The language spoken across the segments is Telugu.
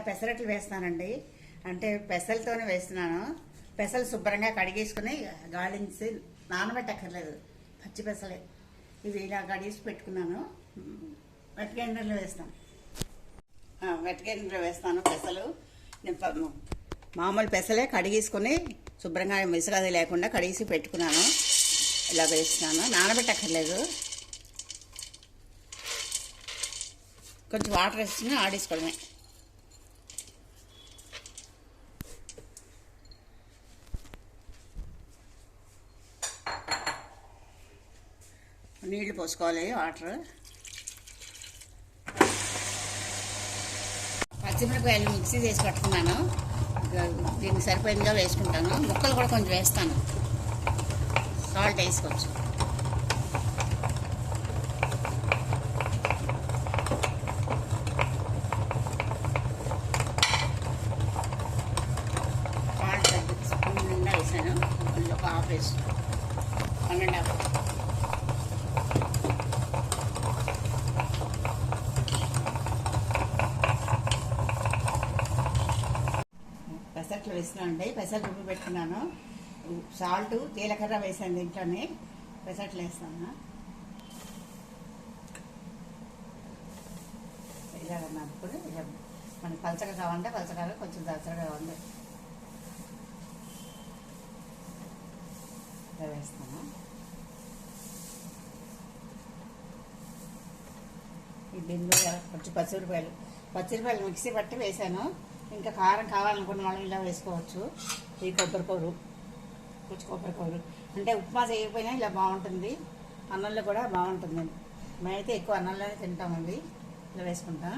పెసరట్లు వేస్తానండి. అంటే పెసలతోనే వేస్తున్నాను. పెసలు శుభ్రంగా కడిగేసుకుని గాలించి నానబెట్టక్కర్లేదు, పచ్చి పెసలే. ఇవి ఇలా కడిగేసి పెట్టుకున్నాను. వెట్టిగెండలో వేస్తాను. వెట్టిగెండలో వేస్తాను పెసలు. మామూలు పెసలే కడిగేసుకుని శుభ్రంగా మిసగది లేకుండా కడిగేసి పెట్టుకున్నాను. ఇలా వేస్తున్నాను, నానబెట్టక్కర్లేదు. కొంచెం వాటర్ వేసుకుని ఆడేసుకోవడమే. నీళ్లు పోసుకోవాలి, వాటర్. పచ్చిమిరపకాయలు మిక్సీ చేసి కట్టుకున్నాను. దీనికి సరిపోయిందిగా వేసుకుంటాను. ముక్కలు కూడా కొంచెం వేస్తాను, సాల్ట్ వేసుకోవచ్చు. సాల్ట్ స్పూన్ నిండా వేసాను. అందులో ఒక హాఫ్ వేస్తాను, 1.5. పెసరట్లు వేస్తున్నానండి. పెసరట్లు రుబ్బి పెట్టుకున్నాను. సాల్ట్, జీలకర్ర వేసాను దీంట్లోనే. పెసరట్లు వేస్తాను. ఇలా ఉన్నప్పుడు ఇలా మనకి పలచగా కావాలంటే పలచగా, కొంచెం దసరగా ఉంది ఇలా వేస్తాను. ఈ బిందులో కొంచెం పచ్చిమిరపకాయలు మిక్సీ పట్టి వేసాను. ఇంకా కారం కావాలనుకున్న వాళ్ళు ఇలా వేసుకోవచ్చు. ఈ కొబ్బరికూరు, కొంచెం కొబ్బరికూరు అంటే ఉప్మా చేయకపోయినా ఇలా బాగుంటుంది, అన్నంలో కూడా బాగుంటుంది. మేమైతే ఎక్కువ అన్నంలోనే తింటామండి. ఇలా వేసుకుంటా.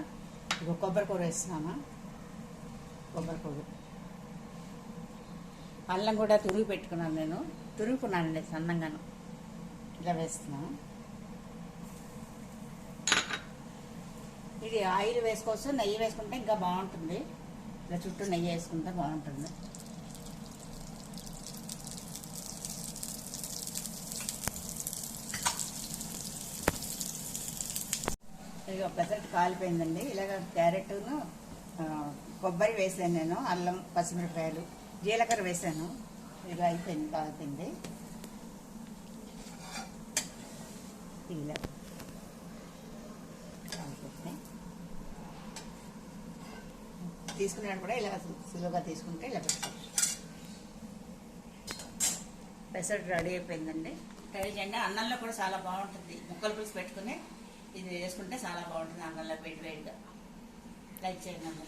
ఇప్పుడు కొబ్బరికూర వేస్తున్నాను. కొబ్బరికూరు, అల్లం కూడా తురుగు పెట్టుకున్నాను. నేను తురుగుకున్నానండి సన్నంగాను. ఇలా వేస్తున్నాను. ఇది ఆయిల్ వేసుకోవచ్చు, నెయ్యి వేసుకుంటే ఇంకా బాగుంటుంది. ఇలా చుట్టూ నెయ్యి వేసుకుంటే బాగుంటుంది. ఇక పెసరట్టు కాలిపోయిందండి. ఇలాగ క్యారెట్ను కొబ్బరి వేసాను నేను, అల్లం, పచ్చిమిరపకాయలు, జీలకర్ర వేసాను. ఇక అయిపోయింది, కాలిపోయింది. ఇలా తీసుకున్నాడు కూడా ఇలా సులువుగా తీసుకుంటే ఇలా పెట్టుకోవచ్చు. పెసరట్టు రెడీ అయిపోయిందండి. ట్రై చేయండి. అన్నంలో కూడా చాలా బాగుంటుంది. ముక్కలు పులుసు పెట్టుకుని ఇది వేసుకుంటే చాలా బాగుంటుంది అన్నంలో వేడివేడిగా. లైక్ చేయండి.